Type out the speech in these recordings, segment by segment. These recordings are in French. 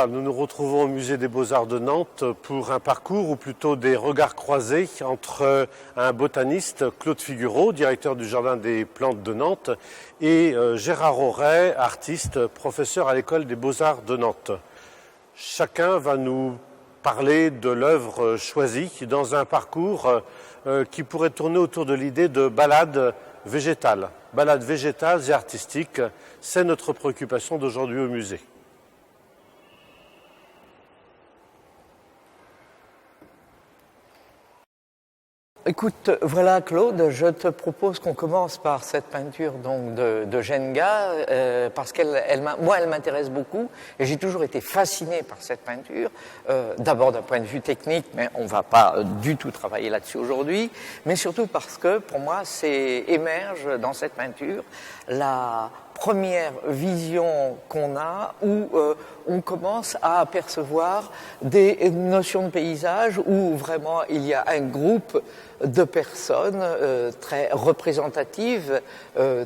Voilà, nous nous retrouvons au Musée des Beaux-Arts de Nantes pour un parcours, ou plutôt des regards croisés, entre un botaniste, Claude Figureau, directeur du Jardin des Plantes de Nantes, et Gérard Auray, artiste, professeur à l'École des Beaux-Arts de Nantes. Chacun va nous parler de l'œuvre choisie dans un parcours qui pourrait tourner autour de l'idée de balade végétale. Balades végétales et artistiques, c'est notre préoccupation d'aujourd'hui au musée. Écoute, voilà Claude, je te propose qu'on commence par cette peinture donc de Genga, parce qu'elle m'intéresse beaucoup et j'ai toujours été fasciné par cette peinture, d'abord d'un point de vue technique, mais on ne va pas du tout travailler là-dessus aujourd'hui, mais surtout parce que pour moi émerge dans cette peinture la première vision qu'on a où on commence à apercevoir des notions de paysage où vraiment il y a un groupe de personnes très représentatives,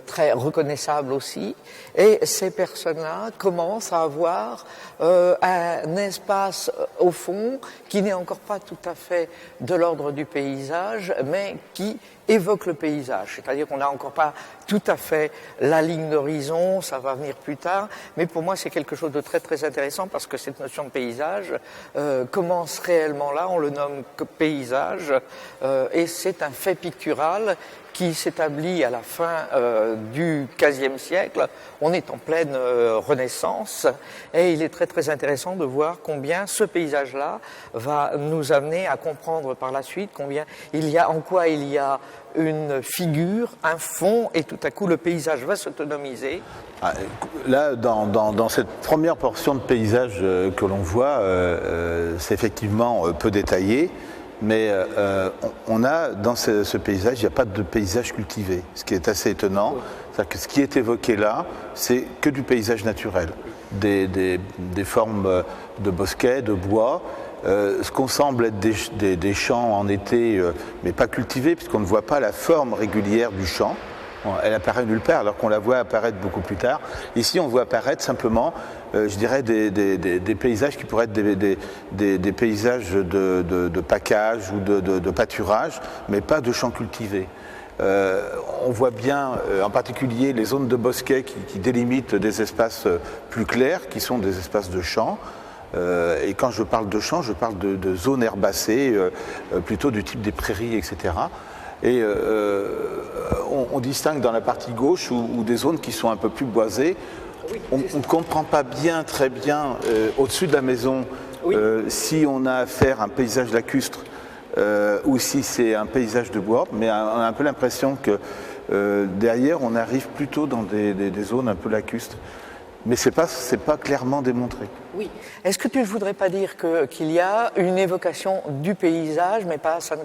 très reconnaissables aussi, et ces personnes-là commencent à avoir un espace au fond qui n'est encore pas tout à fait de l'ordre du paysage, mais qui évoque le paysage, c'est-à-dire qu'on n'a encore pas tout à fait la ligne d'horizon, ça va venir plus tard, mais pour moi c'est quelque chose de très très intéressant parce que cette notion de paysage commence réellement là, on le nomme paysage, et c'est un fait pictural qui s'établit à la fin du XVe siècle. On est en pleine Renaissance et il est très très intéressant de voir combien ce paysage-là va nous amener à comprendre par la suite en quoi il y a une figure, un fond, et tout à coup le paysage va s'autonomiser. Là, dans cette première portion de paysage que l'on voit, c'est effectivement peu détaillé. Mais on a dans ce paysage, il n'y a pas de paysage cultivé, ce qui est assez étonnant. C'est-à-dire que ce qui est évoqué là, c'est que du paysage naturel, des formes de bosquets, de bois, ce qu'on semble être des champs en été, mais pas cultivés, puisqu'on ne voit pas la forme régulière du champ. Elle apparaît nulle part, alors qu'on la voit apparaître beaucoup plus tard. Ici, on voit apparaître simplement, je dirais, des paysages qui pourraient être des paysages de pacage ou de pâturage, mais pas de champs cultivés. On voit bien, en particulier, les zones de bosquets qui délimitent des espaces plus clairs, qui sont des espaces de champs. Et quand je parle de champs, je parle de zones herbacées, plutôt du type des prairies, etc. Et on distingue dans la partie gauche ou des zones qui sont un peu plus boisées. On ne comprend pas très bien au-dessus de la maison si on a affaire à un paysage lacustre ou si c'est un paysage de bois, mais on a un peu l'impression que derrière on arrive plutôt dans des zones un peu lacustres. Mais c'est pas clairement démontré. Oui. Est-ce que tu ne voudrais pas dire qu'il y a une évocation du paysage, mais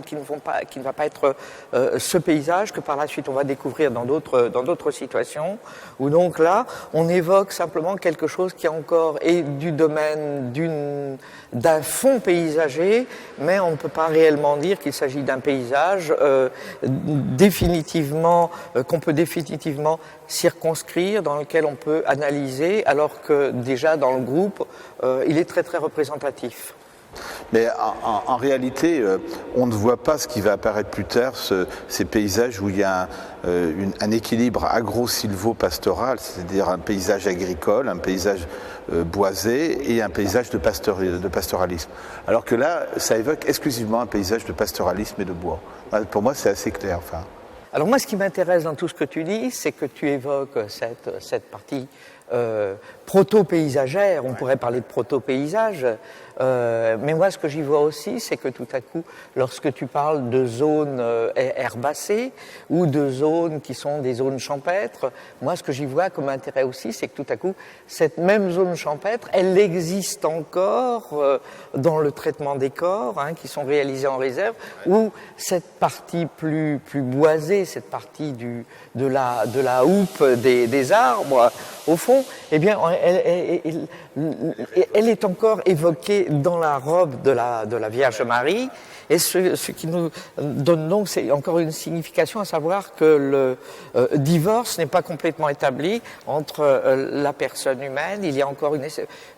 qui ne va pas être ce paysage que par la suite on va découvrir dans d'autres situations, où donc là on évoque simplement quelque chose qui encore est du domaine d'un fond paysager, mais on ne peut pas réellement dire qu'il s'agit d'un paysage qu'on peut définitivement circonscrire, dans lequel on peut analyser, alors que déjà dans le groupe, il est très très représentatif. Mais en réalité, on ne voit pas ce qui va apparaître plus tard, ces paysages où il y a un équilibre agro-silvo-pastoral, c'est-à-dire un paysage agricole, un paysage boisé et un paysage de pastoralisme. Alors que là, ça évoque exclusivement un paysage de pastoralisme et de bois. Pour moi, c'est assez clair. Enfin. Alors moi, ce qui m'intéresse dans tout ce que tu dis, c'est que tu évoques cette partie proto-paysagère, on pourrait parler de proto-paysage, mais moi ce que j'y vois aussi, c'est que tout à coup, lorsque tu parles de zones herbacées ou de zones qui sont des zones champêtres, moi ce que j'y vois comme intérêt aussi, c'est que tout à coup, cette même zone champêtre, elle existe encore dans le traitement des corps, qui sont réalisés en réserve, où cette partie plus boisée, cette partie de la houppe des arbres, au fond, eh bien, elle est encore évoquée dans la robe de la Vierge Marie. Et ce qui nous donne donc, c'est encore une signification, à savoir que le divorce n'est pas complètement établi entre la personne humaine. Il y a encore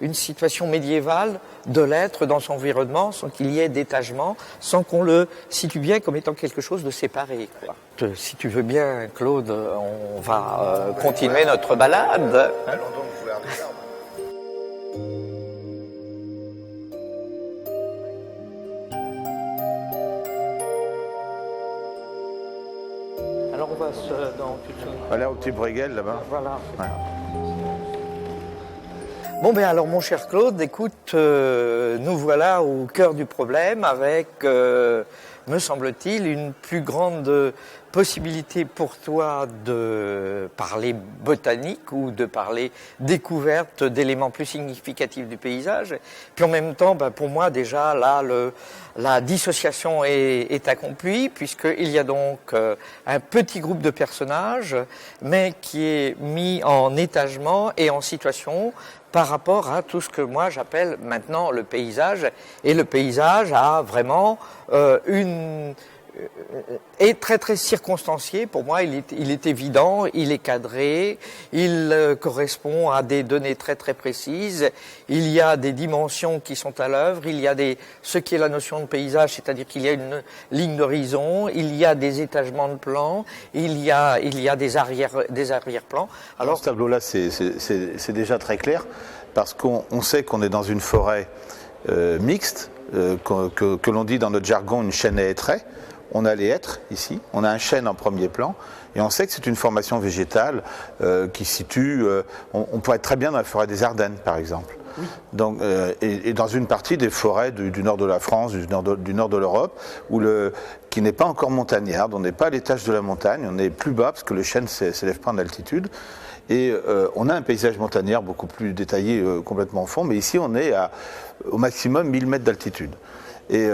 une situation médiévale de l'être dans son environnement, sans qu'il y ait d'étagement, sans qu'on le situe bien comme étant quelque chose de séparé, quoi. Si tu veux bien, Claude, on va continuer notre balade. Allons donc voir les arbres. Alors on va Voilà au petit Bruegel là-bas. Voilà. Ouais. Bon ben alors mon cher Claude, écoute, nous voilà au cœur du problème avec, me semble-t-il, une plus grande possibilité pour toi de parler botanique ou de parler découverte d'éléments plus significatifs du paysage. Puis en même temps, ben, pour moi déjà là, la dissociation est accomplie puisqu'il y a donc un petit groupe de personnages, mais qui est mis en étagement et en situation par rapport à tout ce que moi j'appelle maintenant le paysage. Et le paysage a vraiment est très très circonstancié. Pour moi, il est évident, il est cadré, il correspond à des données très très précises. Il y a des dimensions qui sont à l'œuvre. Il y a ce qui est la notion de paysage, c'est-à-dire qu'il y a une ligne d'horizon, il y a des étagements de plans, il y a des arrière-plans. Alors ce tableau-là, c'est déjà très clair parce qu'on sait qu'on est dans une forêt mixte, que l'on dit dans notre jargon une chêne et hêtraie. On a les hêtres ici, on a un chêne en premier plan, et on sait que c'est une formation végétale qui se situe, on pourrait être très bien dans la forêt des Ardennes par exemple. Oui. Donc, et dans une partie des forêts du nord de la France, du nord de l'Europe, qui n'est pas encore montagnarde, on n'est pas à l'étage de la montagne, on est plus bas parce que le chêne ne s'élève pas en altitude. Et on a un paysage montagnard beaucoup plus détaillé, complètement au fond, mais ici on est au maximum 1000 mètres d'altitude. Et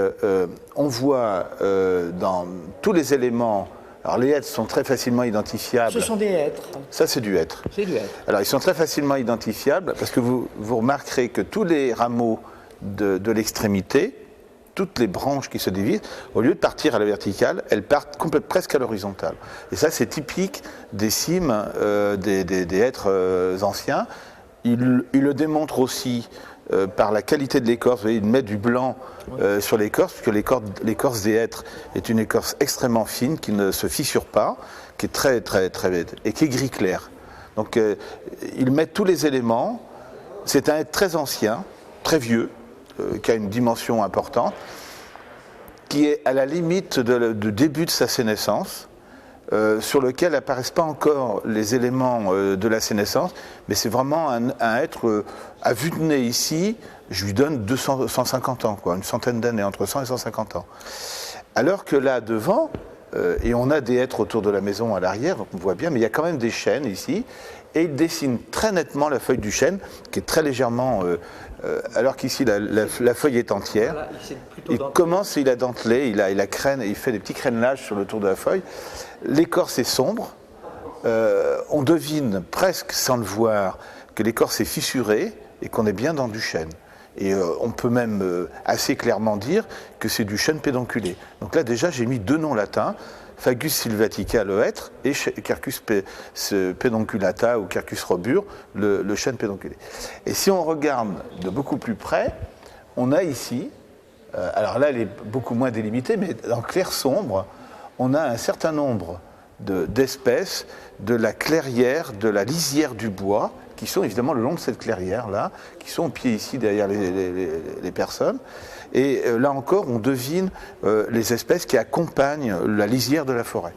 on voit dans tous les éléments, alors les hêtres sont très facilement identifiables. Ce sont des hêtres. Ça c'est du hêtre. C'est du hêtre. Alors ils sont très facilement identifiables parce que vous remarquerez que tous les rameaux de l'extrémité, toutes les branches qui se divisent, au lieu de partir à la verticale, elles partent presque à l'horizontale. Et ça c'est typique des cimes des hêtres anciens. Il le démontre aussi par la qualité de l'écorce. Vous voyez, il met du blanc sur l'écorce, puisque l'écorce des hêtres est une écorce extrêmement fine, qui ne se fissure pas, qui est très, très, très, et qui est gris clair. Donc, il met tous les éléments. C'est un hêtre très ancien, très vieux, qui a une dimension importante, qui est à la limite du début de sa sénescence, sur lequel n'apparaissent pas encore les éléments de la sénescence, mais c'est vraiment un être à vue de nez ici, je lui donne 150 ans, quoi, une centaine d'années, entre 100 et 150 ans. Alors que là, devant, et on a des hêtres autour de la maison à l'arrière, donc on voit bien, mais il y a quand même des chênes ici, et il dessine très nettement la feuille du chêne, qui est très légèrement... alors qu'ici, la feuille est entière. Voilà, il commence, il a dentelé, il a crène, il fait des petits crénelages sur le tour de la feuille. L'écorce est sombre. On devine presque, sans le voir, que l'écorce est fissurée et qu'on est bien dans du chêne. Et on peut même assez clairement dire que c'est du chêne pédonculé. Donc là, déjà, j'ai mis deux noms latins. Fagus sylvatica, le hêtre, et Quercus pedonculata ou Quercus robur, le chêne pédonculé. Et si on regarde de beaucoup plus près, on a ici, alors là elle est beaucoup moins délimitée, mais en clair sombre, on a un certain nombre d'espèces de la clairière, de la lisière du bois, qui sont évidemment le long de cette clairière-là, qui sont au pied ici derrière les personnes. Et là encore, on devine les espèces qui accompagnent la lisière de la forêt.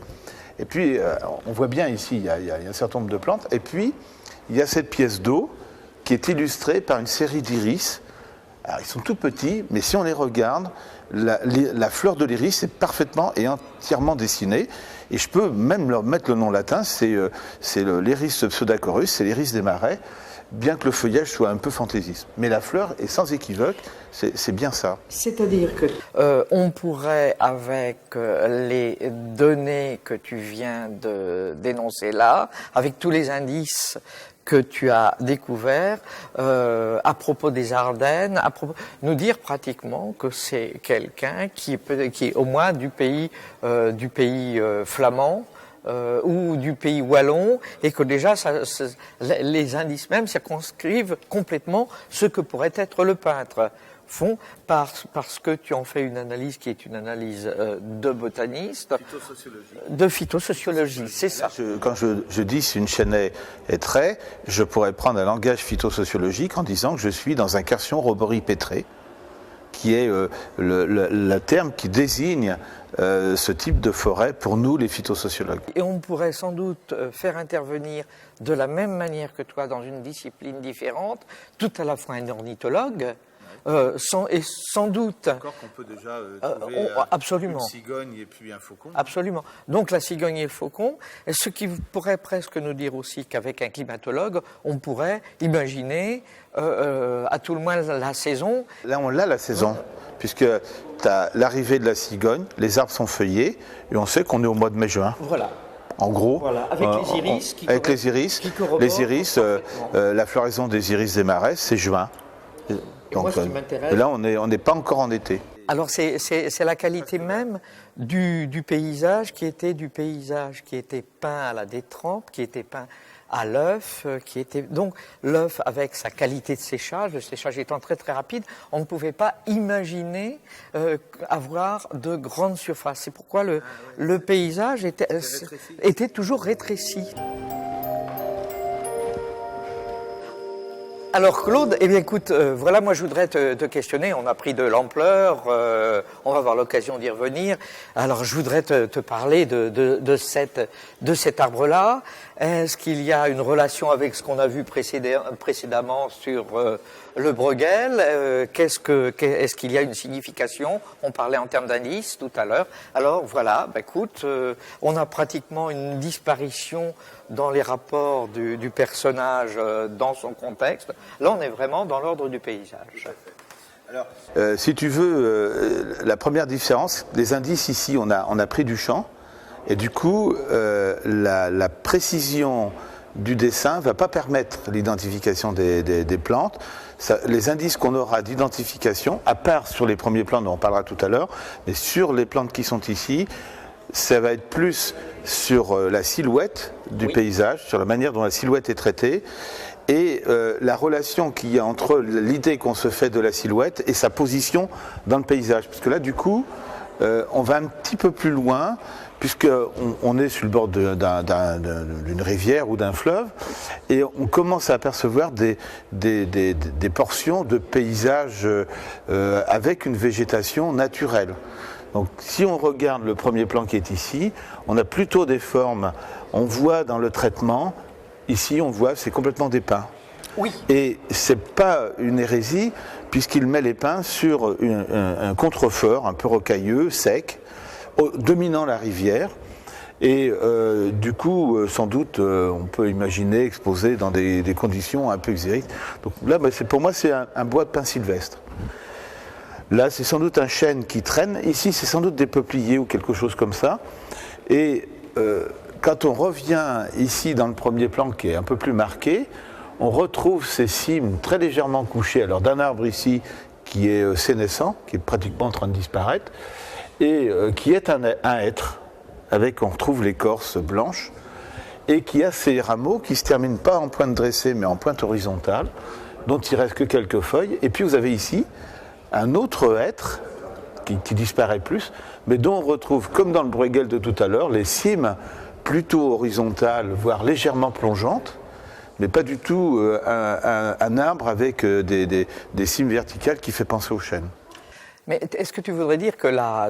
Et puis, on voit bien ici, il y a un certain nombre de plantes. Et puis, il y a cette pièce d'eau qui est illustrée par une série d'iris. Alors, ils sont tout petits, mais si on les regarde, la fleur de l'iris est parfaitement et entièrement dessinée. Et je peux même leur mettre le nom latin, c'est l'iris pseudacorus, c'est l'iris des marais, bien que le feuillage soit un peu fantaisiste. Mais la fleur est sans équivoque, c'est bien ça. C'est-à-dire que on pourrait, avec les données que tu viens de dénoncer là, avec tous les indices que tu as découvert à propos des Ardennes, nous dire pratiquement que c'est quelqu'un qui est au moins du pays flamand ou du pays wallon, et que déjà les indices même circonscrivent complètement ce que pourrait être le peintre. Font parce que tu en fais une analyse qui est une analyse de botaniste, de phytosociologie, c'est ça. Quand je dis si une chaîne est trait, je pourrais prendre un langage phytosociologique en disant que je suis dans un quertion roboripétré, qui est le terme qui désigne ce type de forêt pour nous, les phytosociologues. Et on pourrait sans doute faire intervenir de la même manière que toi dans une discipline différente, tout à la fois un ornithologue, sans doute. Encore qu'on peut déjà trouver absolument. une cigogne et puis un faucon. Absolument. Donc la cigogne et le faucon, ce qui pourrait presque nous dire aussi qu'avec un climatologue, on pourrait imaginer à tout le moins la saison. Là, on l'a la saison, puisque tu as l'arrivée de la cigogne, les arbres sont feuillés, et on sait qu'on est au mois de mai-juin. Voilà. En gros, voilà, avec les iris, les iris, la floraison des iris des marais, c'est juin. Donc, moi, ce qui m'intéresse, là, on n'est pas encore en été. Alors, c'est la qualité même du paysage qui était peint à la détrempe, qui était peint à l'œuf, donc l'œuf avec sa qualité de séchage, le séchage étant très très rapide, on ne pouvait pas imaginer avoir de grandes surfaces. C'est pourquoi le paysage était toujours rétréci. Alors Claude, eh bien écoute, voilà, moi je voudrais te questionner, on a pris de l'ampleur, on va avoir l'occasion d'y revenir. Alors je voudrais te parler de cet arbre-là. Est-ce qu'il y a une relation avec ce qu'on a vu précédemment sur le Bruegel? Est-ce qu'il y a une signification? On parlait en termes d'indices tout à l'heure. Alors voilà, écoute, on a pratiquement une disparition dans les rapports du personnage dans son contexte. Là, on est vraiment dans l'ordre du paysage. Alors, si tu veux, la première différence, les indices ici, on a pris du champ, et du coup, la précision du dessin ne va pas permettre l'identification des plantes. Les indices qu'on aura d'identification, à part sur les premiers plans dont on parlera tout à l'heure, mais sur les plantes qui sont ici, ça va être plus sur la silhouette du paysage, sur la manière dont la silhouette est traitée, et la relation qu'il y a entre l'idée qu'on se fait de la silhouette et sa position dans le paysage. Parce que là, du coup, on va un petit peu plus loin, puisqu'on est sur le bord d'une rivière ou d'un fleuve, et on commence à apercevoir des portions de paysage avec une végétation naturelle. Donc si on regarde le premier plan qui est ici, on a plutôt des formes, on voit dans le traitement, ici on voit c'est complètement des pins. Oui. Et c'est pas une hérésie, puisqu'il met les pins sur un contrefort un peu rocailleux, sec, dominant la rivière. Et du coup, sans doute, on peut imaginer exposé dans des conditions un peu exotiques. Donc là, pour moi, c'est un bois de pin sylvestre. Là, c'est sans doute un chêne qui traîne. Ici, c'est sans doute des peupliers ou quelque chose comme ça. Et quand on revient ici dans le premier plan, qui est un peu plus marqué, on retrouve ces cimes très légèrement couchées. Alors d'un arbre ici qui est sénescent, qui est pratiquement en train de disparaître, et qui est un hêtre, avec on retrouve l'écorce blanche, et qui a ces rameaux qui ne se terminent pas en pointe dressée, mais en pointe horizontale, dont il ne reste que quelques feuilles. Et puis vous avez ici un autre hêtre qui disparaît plus, mais dont on retrouve, comme dans le Bruegel de tout à l'heure, les cimes plutôt horizontales, voire légèrement plongeantes, mais pas du tout un arbre avec des cimes verticales qui fait penser au chêne. Mais est-ce que tu voudrais dire que la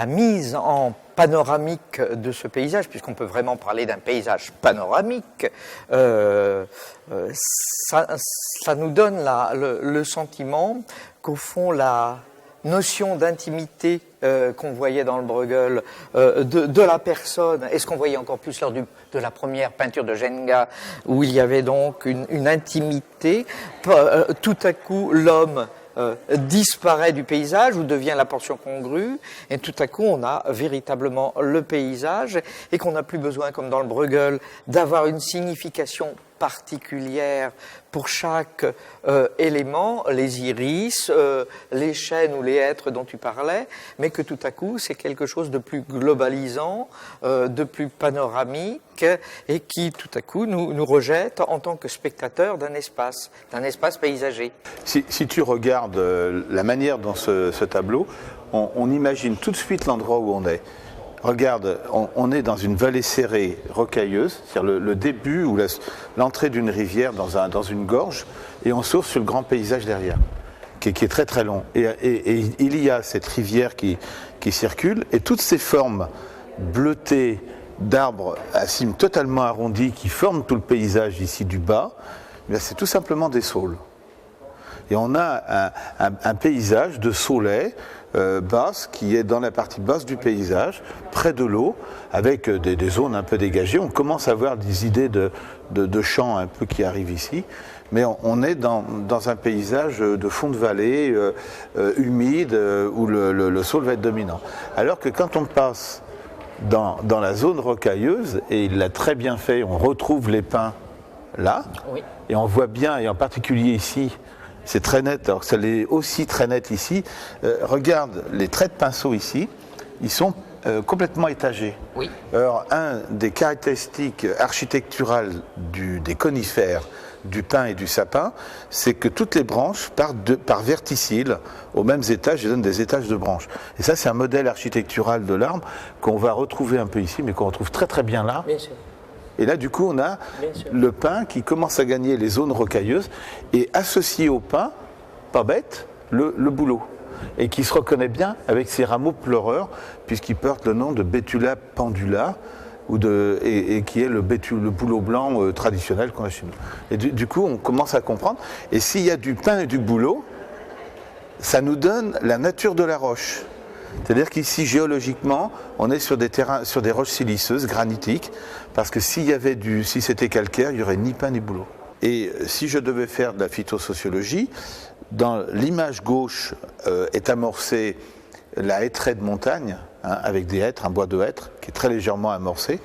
mise en panoramique de ce paysage, puisqu'on peut vraiment parler d'un paysage panoramique, ça nous donne le sentiment qu'au fond la notion d'intimité qu'on voyait dans le Bruegel de la personne, et ce qu'on voyait encore plus lors de la première peinture de Jenga, où il y avait donc une intimité, tout à coup l'homme disparaît du paysage ou devient la portion congrue, et tout à coup on a véritablement le paysage, et qu'on n'a plus besoin, comme dans le Bruegel, d'avoir une signification particulière pour chaque élément, les iris, les chênes ou les hêtres dont tu parlais, mais que tout à coup c'est quelque chose de plus globalisant, de plus panoramique, et qui tout à coup nous rejette en tant que spectateurs d'un espace paysager. Si tu regardes la manière dont ce tableau, on imagine tout de suite l'endroit où on est. Regarde, on est dans une vallée serrée, rocailleuse, c'est-à-dire le début ou l'entrée d'une rivière dans une gorge, et on s'ouvre sur le grand paysage derrière, qui est très très long. Et il y a cette rivière qui circule, et toutes ces formes bleutées d'arbres à cimes totalement arrondies qui forment tout le paysage ici du bas, c'est tout simplement des saules. Et on a un paysage de saulaies basse qui est dans la partie basse du paysage, près de l'eau, avec des zones un peu dégagées. On commence à voir des idées de champs un peu qui arrivent ici, mais on est dans un paysage de fond de vallée humide où le saule va être dominant. Alors que quand on passe dans la zone rocailleuse, et il l'a très bien fait, on retrouve les pins là, oui. Et on voit bien, et en particulier ici, c'est très net, alors que ça l'est aussi très net ici. Regarde les traits de pinceau ici, ils sont complètement étagés. Oui. Alors, un des caractéristiques architecturales des conifères, du pin et du sapin, c'est que toutes les branches partent par verticille aux mêmes étages et donnent des étages de branches. Et ça, c'est un modèle architectural de l'arbre qu'on va retrouver un peu ici, mais qu'on retrouve très très bien là. Bien sûr. Et là, du coup, on a le pin qui commence à gagner les zones rocailleuses et associé au pin, pas bête, le bouleau. Et qui se reconnaît bien avec ses rameaux pleureurs, puisqu'il porte le nom de Betula pendula, et qui est le bouleau blanc traditionnel qu'on a chez nous. Et du coup, on commence à comprendre. Et s'il y a du pin et du bouleau, ça nous donne la nature de la roche. C'est-à-dire qu'ici, géologiquement, on est sur des roches siliceuses, granitiques, parce que si c'était calcaire, il n'y aurait ni pin ni bouleau. Et si je devais faire de la phytosociologie, dans l'image gauche est amorcée la hêtraie de montagne, avec des hêtres, un bois de hêtres, qui est très légèrement amorcé.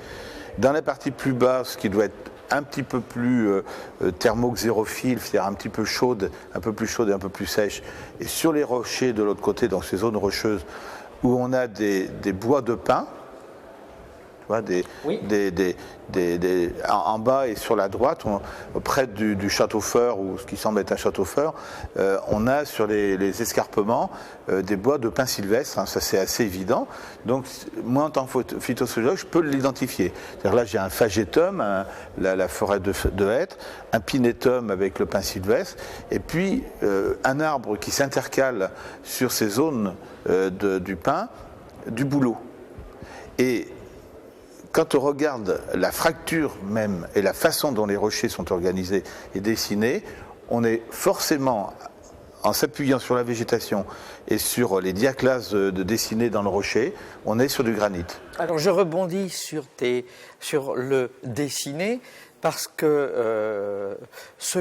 Dans la partie plus basse, qui doit être un petit peu plus thermoxérophile, c'est-à-dire un petit peu chaude, un peu plus chaude et un peu plus sèche, et sur les rochers de l'autre côté, dans ces zones rocheuses, où on a des bois de pin, tu vois, en bas et sur la droite, près du château-fort, ou ce qui semble être un château-fort, on a sur les escarpements des bois de pin sylvestre, ça c'est assez évident. Donc moi en tant que phytosociologue, je peux l'identifier. C'est-à-dire là j'ai un phagetum, la forêt de hêtres, un pinétum avec le pin sylvestre, et puis un arbre qui s'intercale sur ces zones du pin, du bouleau. Et quand on regarde la fracture même et la façon dont les rochers sont organisés et dessinés, on est forcément, en s'appuyant sur la végétation et sur les diaclases dessinés dans le rocher, on est sur du granit. Alors je rebondis sur le dessiné, parce que tout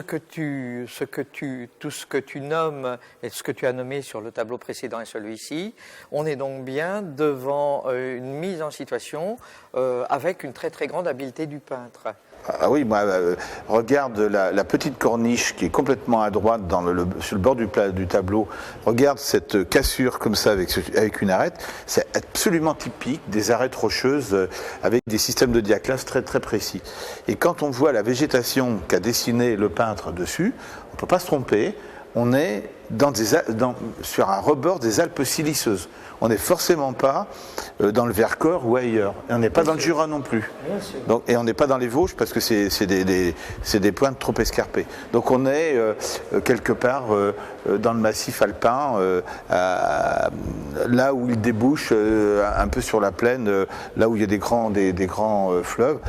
ce que tu nommes et ce que tu as nommé sur le tableau précédent et celui-ci, on est donc bien devant une mise en situation avec une très très grande habileté du peintre. Ah oui, regarde la petite corniche qui est complètement à droite sur le bord du tableau. Regarde cette cassure comme ça avec une arête. C'est absolument typique des arêtes rocheuses avec des systèmes de diaclase très très précis. Et quand on voit la végétation qu'a dessinée le peintre dessus, on ne peut pas se tromper. On est sur un rebord des Alpes siliceuses. On n'est forcément pas dans le Vercors ou ailleurs. Et on n'est pas dans le Jura non plus. Donc, et on n'est pas dans les Vosges parce que c'est des pointes trop escarpées. Donc on est quelque part dans le massif alpin, là où il débouche un peu sur la plaine, là où il y a des grands fleuves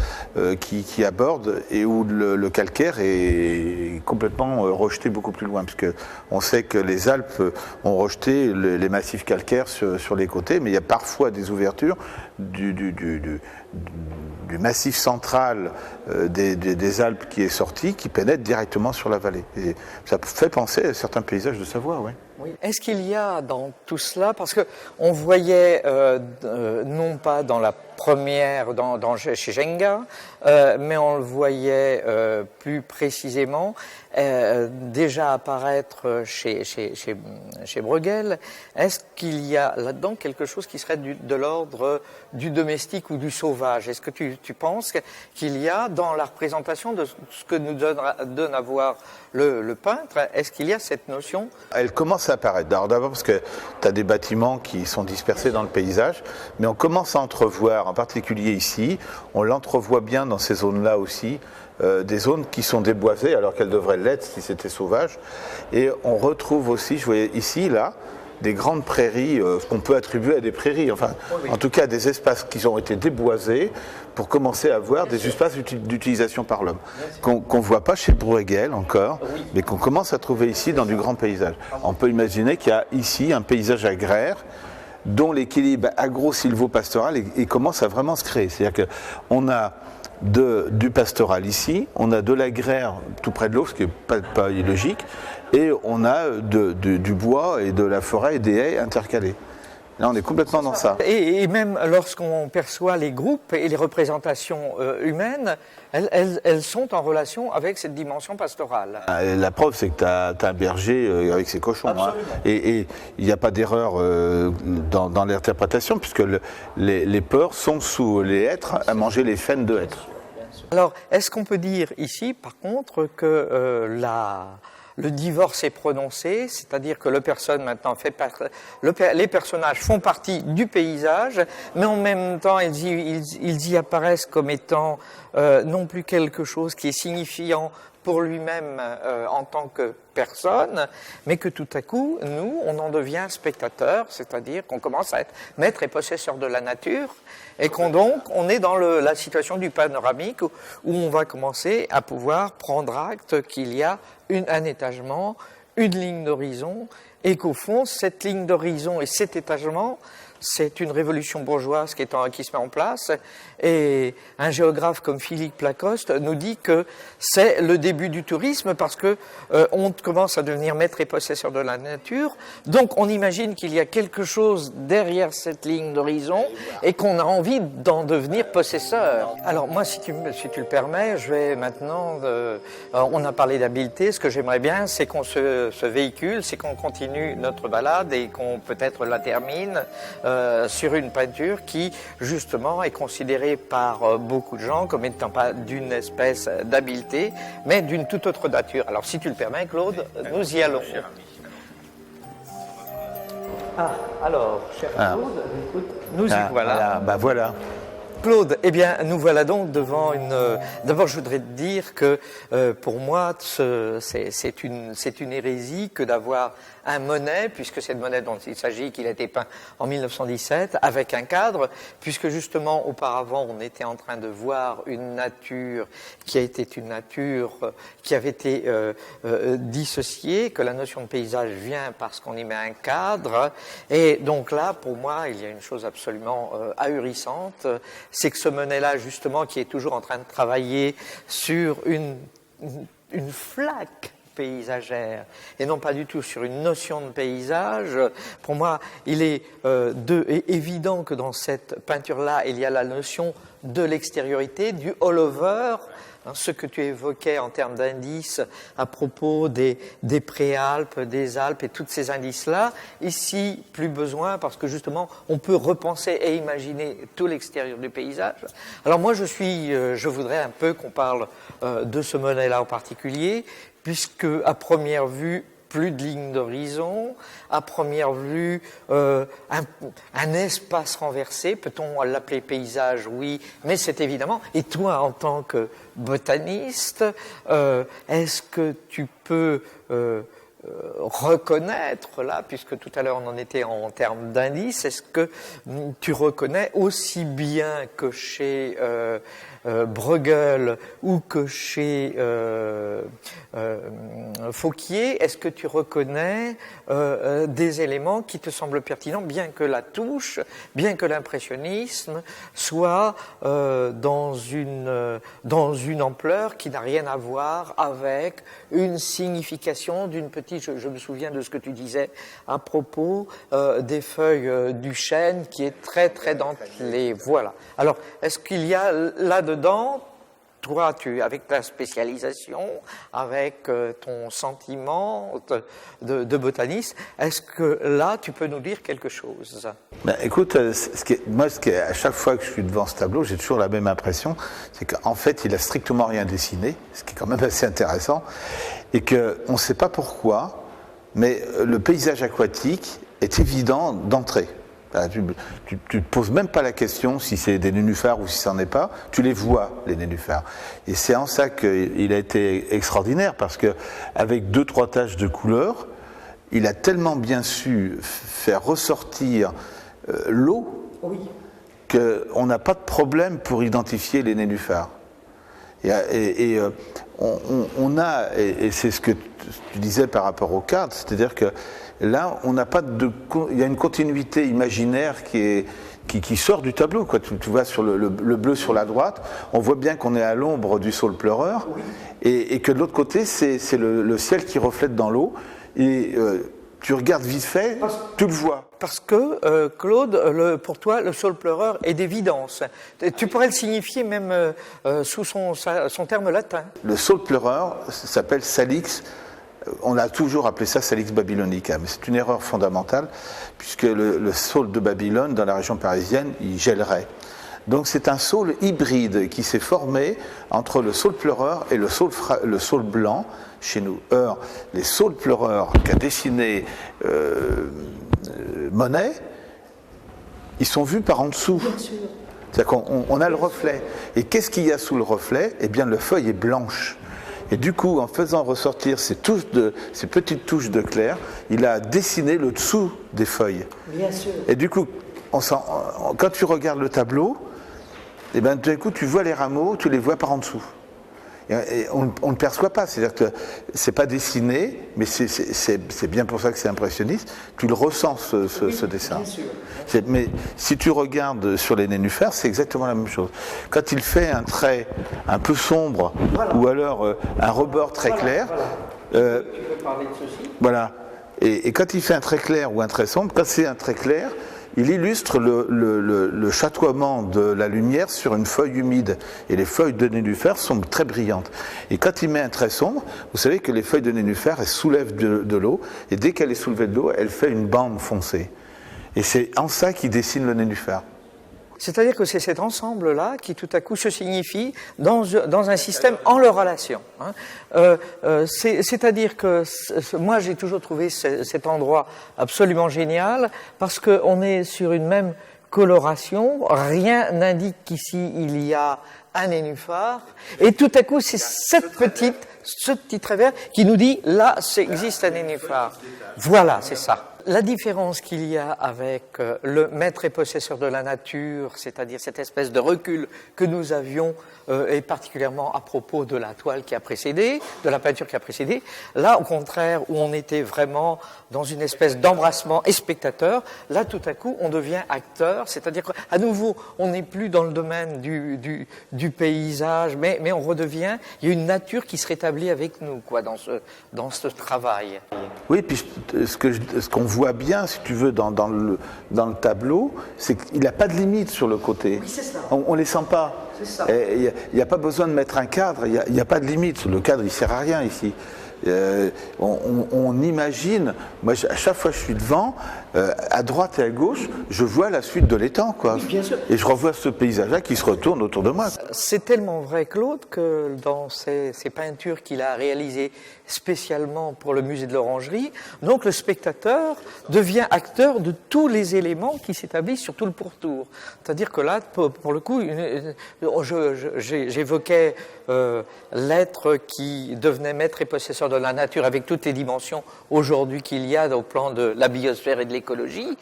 qui abordent et où le calcaire est complètement rejeté beaucoup plus loin. Parce qu'on sait que les Alpes ont rejeté les massifs calcaires sur les côtés, mais il y a parfois des ouvertures du massif central des Alpes qui est sorti, qui pénètre directement sur la vallée. Et ça fait penser à certains paysages de Savoie, ouais. Oui. Est-ce qu'il y a dans tout cela, parce que on voyait non pas dans la première, chez Jenga, mais on le voyait plus précisément déjà apparaître chez Bruegel. Est-ce qu'il y a là-dedans quelque chose qui serait de l'ordre du domestique ou du sauvage? Est-ce que tu penses qu'il y a dans la représentation de ce que nous donne à voir le peintre, est-ce qu'il y a cette notion? Elle commence à apparaître. D'abord parce que tu as des bâtiments qui sont dispersés dans le paysage, mais on commence à entrevoir, en particulier ici, on l'entrevoit bien dans ces zones-là aussi, des zones qui sont déboisées alors qu'elles devraient l'être si c'était sauvage. Et on retrouve aussi, je voyais ici, là, des grandes prairies, ce qu'on peut attribuer à des prairies, enfin, en tout cas des espaces qui ont été déboisés pour commencer à avoir des espaces d'utilisation par l'homme, qu'on ne voit pas chez Bruegel encore, mais qu'on commence à trouver ici dans du grand paysage. On peut imaginer qu'il y a ici un paysage agraire dont l'équilibre agro-silvo-pastoral et commence à vraiment se créer. C'est-à-dire qu'on a du pastoral ici, on a de l'agraire tout près de l'eau, ce qui n'est pas illogique, et on a du bois et de la forêt et des haies intercalées. Là, on est complètement dans ça. Et même lorsqu'on perçoit les groupes et les représentations humaines, elles sont en relation avec cette dimension pastorale. La preuve, c'est que tu as un berger avec ses cochons. Hein, et il n'y a pas d'erreur dans l'interprétation, puisque les porcs sont sous les hêtres à manger les faines de hêtres. Alors, est-ce qu'on peut dire ici, par contre, que le divorce est prononcé, c'est-à-dire que les personnages font partie du paysage, mais en même temps ils y apparaissent comme étant non plus quelque chose qui est signifiant pour lui-même en tant que personne, mais que tout à coup, nous, on en devient spectateur, c'est-à-dire qu'on commence à être maître et possesseur de la nature, et on est dans la situation du panoramique où on va commencer à pouvoir prendre acte qu'il y a un étagement, une ligne d'horizon, et qu'au fond, cette ligne d'horizon et cet étagement, c'est une révolution bourgeoise qui se met en place, et un géographe comme Philippe Lacoste nous dit que c'est le début du tourisme parce que on commence à devenir maître et possesseur de la nature, donc on imagine qu'il y a quelque chose derrière cette ligne d'horizon et qu'on a envie d'en devenir possesseur. Alors moi, si tu le permets, je vais maintenant, on a parlé d'habileté, ce que j'aimerais bien, c'est qu'on se véhicule, c'est qu'on continue notre balade et qu'on peut-être la termine sur une peinture qui, justement, est considérée par beaucoup de gens comme étant pas d'une espèce d'habileté, mais d'une toute autre nature. Alors, si tu le permets, Claude, nous y allons. Alors, cher Claude, écoute, nous y voilà. Voilà. Claude, eh bien, nous voilà donc devant D'abord, je voudrais te dire que pour moi, c'est une hérésie que d'avoir un Monet, puisque c'est de Monet dont il s'agit, qu'il a été peint en 1917, avec un cadre, puisque justement, auparavant, on était en train de voir une nature qui avait été dissociée, que la notion de paysage vient parce qu'on y met un cadre. Et donc là, pour moi, il y a une chose absolument ahurissante, c'est que ce Monet-là, justement, qui est toujours en train de travailler sur une flaque paysagère et non pas du tout sur une notion de paysage, pour moi, il est évident que dans cette peinture-là, il y a la notion de l'extériorité, du all-over, ce que tu évoquais en termes d'indices à propos des préalpes, des Alpes et tous ces indices-là. Ici, plus besoin parce que justement, on peut repenser et imaginer tout l'extérieur du paysage. Alors moi, je voudrais un peu qu'on parle de ce Monet-là en particulier, puisque à première vue, plus de ligne d'horizon, à première vue, un espace renversé, peut-on l'appeler paysage? Oui, mais c'est évidemment. Et toi, en tant que botaniste, est-ce que tu peux reconnaître, là, puisque tout à l'heure on en était en termes d'indices, est-ce que tu reconnais aussi bien que chez Bruegel ou que chez Fauquier, est-ce que tu reconnais des éléments qui te semblent pertinents, bien que la touche, bien que l'impressionnisme soit dans une ampleur qui n'a rien à voir avec une signification d'une petite ressorti, je me souviens de ce que tu disais à propos des feuilles du chêne qui est très très dentelé. Voilà. Alors, est-ce qu'il y a là-dedans, toi, avec ta spécialisation, avec ton sentiment de botaniste, est-ce que là, tu peux nous dire quelque chose? Ben, écoute, à chaque fois que je suis devant ce tableau, j'ai toujours la même impression, c'est qu'en fait, il a strictement rien dessiné, ce qui est quand même assez intéressant, et qu'on ne sait pas pourquoi, mais le paysage aquatique est évident d'entrée. Tu te poses même pas la question si c'est des nénuphars ou si ça n'en est pas, tu les vois, les nénuphars. Et c'est en ça qu'il a été extraordinaire, parce qu'avec 2-3 taches de couleur, il a tellement bien su faire ressortir l'eau qu'on n'a pas de problème pour identifier les nénuphars. Et c'est ce que tu disais par rapport au cadre, c'est-à-dire que là, on n'a pas il y a une continuité imaginaire qui sort du tableau, quoi. Tu vois sur le bleu sur la droite, on voit bien qu'on est à l'ombre du saule pleureur, et que de l'autre côté, c'est le ciel qui reflète dans l'eau, et tu regardes vite fait, tu le vois. Parce que, Claude, pour toi, le saule pleureur est d'évidence. Tu pourrais le signifier même sous son terme latin. Le saule pleureur s'appelle Salix. On a toujours appelé ça Salix babylonica, mais c'est une erreur fondamentale, puisque le saule de Babylone, dans la région parisienne, il gèlerait. Donc c'est un saule hybride qui s'est formé entre le saule pleureur et le saule blanc chez nous. Or, les saules pleureurs qu'a dessiné Monet, ils sont vus par en dessous. C'est-à-dire qu'on a le reflet. Et qu'est-ce qu'il y a sous le reflet? Eh bien, la feuille est blanche. Et du coup, en faisant ressortir ces petites touches de clair, il a dessiné le dessous des feuilles. Bien sûr. Et du coup, quand tu regardes le tableau, eh ben, d'un coup, tu vois les rameaux, tu les vois par en dessous. Et on ne perçoit pas, c'est-à-dire que c'est pas dessiné, mais c'est bien pour ça que c'est impressionniste. Tu le ressens ce dessin. Mais si tu regardes sur les nénuphars, c'est exactement la même chose. Quand il fait un trait un peu sombre, ou alors un rebord très clair, tu peux parler de ceci. Voilà. Et quand il fait un trait clair ou un trait sombre, quand c'est un trait clair, il illustre le chatoiement de la lumière sur une feuille humide. Et les feuilles de nénuphar sont très brillantes. Et quand il met un trait sombre, vous savez que les feuilles de nénuphar, elles soulèvent de l'eau, et dès qu'elle est soulevée de l'eau, elle fait une bande foncée. Et c'est en ça qu'il dessine le nénuphar. C'est-à-dire que c'est cet ensemble-là qui tout à coup se signifie dans un système en leur relation. C'est-à-dire que moi j'ai toujours trouvé cet endroit absolument génial parce qu'on est sur une même coloration, rien n'indique qu'ici il y a un nénuphar, et tout à coup c'est ce petit trait vert qui nous dit là existe un nénuphar. Voilà, c'est ça. La différence qu'il y a avec le maître et possesseur de la nature, c'est-à-dire cette espèce de recul que nous avions, et particulièrement à propos de la toile qui a précédé, de la peinture qui a précédé, là, au contraire, où on était vraiment dans une espèce d'embrassement et spectateur, là, tout à coup, on devient acteur, c'est-à-dire qu'à nouveau, on n'est plus dans le domaine du paysage, mais on redevient, il y a une nature qui se rétablit avec nous, quoi, dans ce travail. Oui, puis ce qu'on voit bien, si tu veux, dans le tableau, c'est qu'il n'a pas de limite sur le côté. Oui, c'est ça. On ne les sent pas. Il n'y a pas besoin de mettre un cadre, il n'y a pas de limite. Le cadre, il ne sert à rien ici. On imagine, moi à chaque fois que je suis devant, à droite et à gauche, je vois la suite de l'étang, quoi. Oui, bien sûr. Et je revois ce paysage-là qui se retourne autour de moi. C'est tellement vrai, Claude, que dans ces peintures qu'il a réalisées spécialement pour le musée de l'Orangerie, donc le spectateur devient acteur de tous les éléments qui s'établissent sur tout le pourtour. C'est-à-dire que là, pour le coup, j'évoquais l'être qui devenait maître et possesseur de la nature avec toutes les dimensions aujourd'hui qu'il y a au plan de la biosphère et de l'écologie.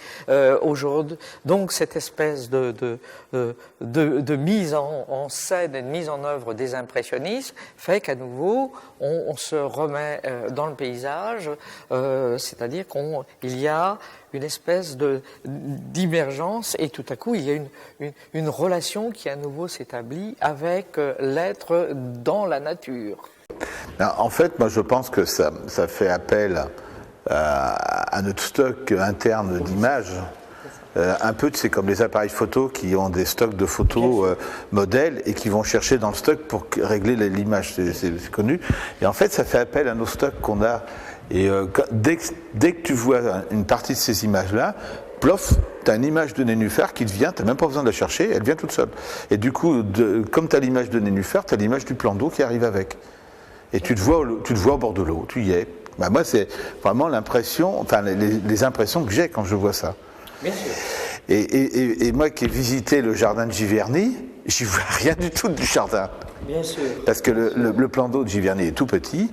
Aujourd'hui, donc cette espèce de mise en scène et de mise en œuvre des impressionnistes fait qu'à nouveau on se remet dans le paysage, c'est-à-dire qu'il y a une espèce d'immergence et tout à coup il y a une relation qui à nouveau s'établit avec l'être dans la nature. En fait, moi je pense que ça fait appel à notre stock interne d'images. Un peu, c'est comme les appareils photo qui ont des stocks de photos modèles et qui vont chercher dans le stock pour régler l'image, c'est connu. Et en fait, ça fait appel à nos stocks qu'on a. Et dès que tu vois une partie de ces images-là, plof, tu as une image de nénuphar qui te vient, tu n'as même pas besoin de la chercher, elle vient toute seule. Et du coup, comme tu as l'image de nénuphar, tu as l'image du plan d'eau qui arrive avec. Et tu te vois au bord de l'eau, tu y es. Ben moi, c'est vraiment l'impression, enfin les impressions que j'ai quand je vois ça. Bien sûr. Et moi qui ai visité le jardin de Giverny, j'y vois rien du tout du jardin. Bien sûr. Parce que le plan d'eau de Giverny est tout petit.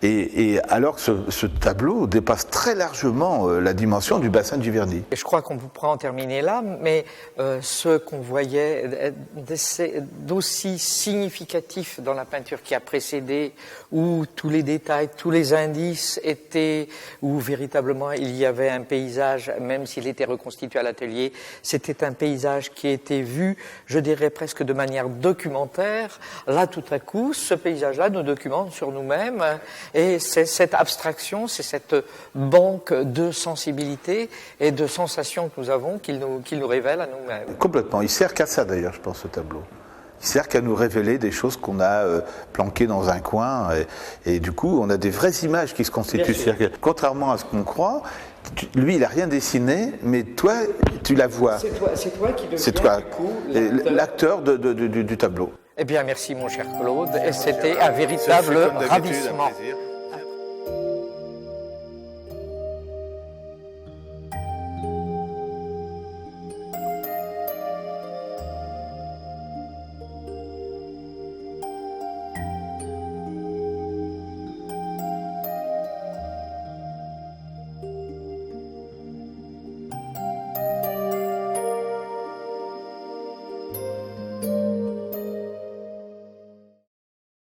Et alors que ce tableau dépasse très largement la dimension du bassin de Giverny. Et je crois qu'on pourra en terminer là, mais ce qu'on voyait d'aussi significatif dans la peinture qui a précédé, où tous les détails, tous les indices étaient, où véritablement il y avait un paysage, même s'il était reconstitué à l'atelier, c'était un paysage qui était vu, je dirais presque de manière documentaire. Là, tout à coup, ce paysage-là nous documente sur nous-mêmes. Et c'est cette abstraction, c'est cette banque de sensibilité et de sensations que nous avons qu'il nous révèle à nous-mêmes. Complètement. Il sert qu'à ça d'ailleurs, je pense, ce tableau. Il sert qu'à nous révéler des choses qu'on a planquées dans un coin. Et du coup, on a des vraies images qui se constituent. Contrairement à ce qu'on croit, lui, il n'a rien dessiné, mais toi, tu la vois. C'est toi qui deviens l'acteur du tableau. Eh bien, merci mon cher Claude, et c'était un véritable ravissement.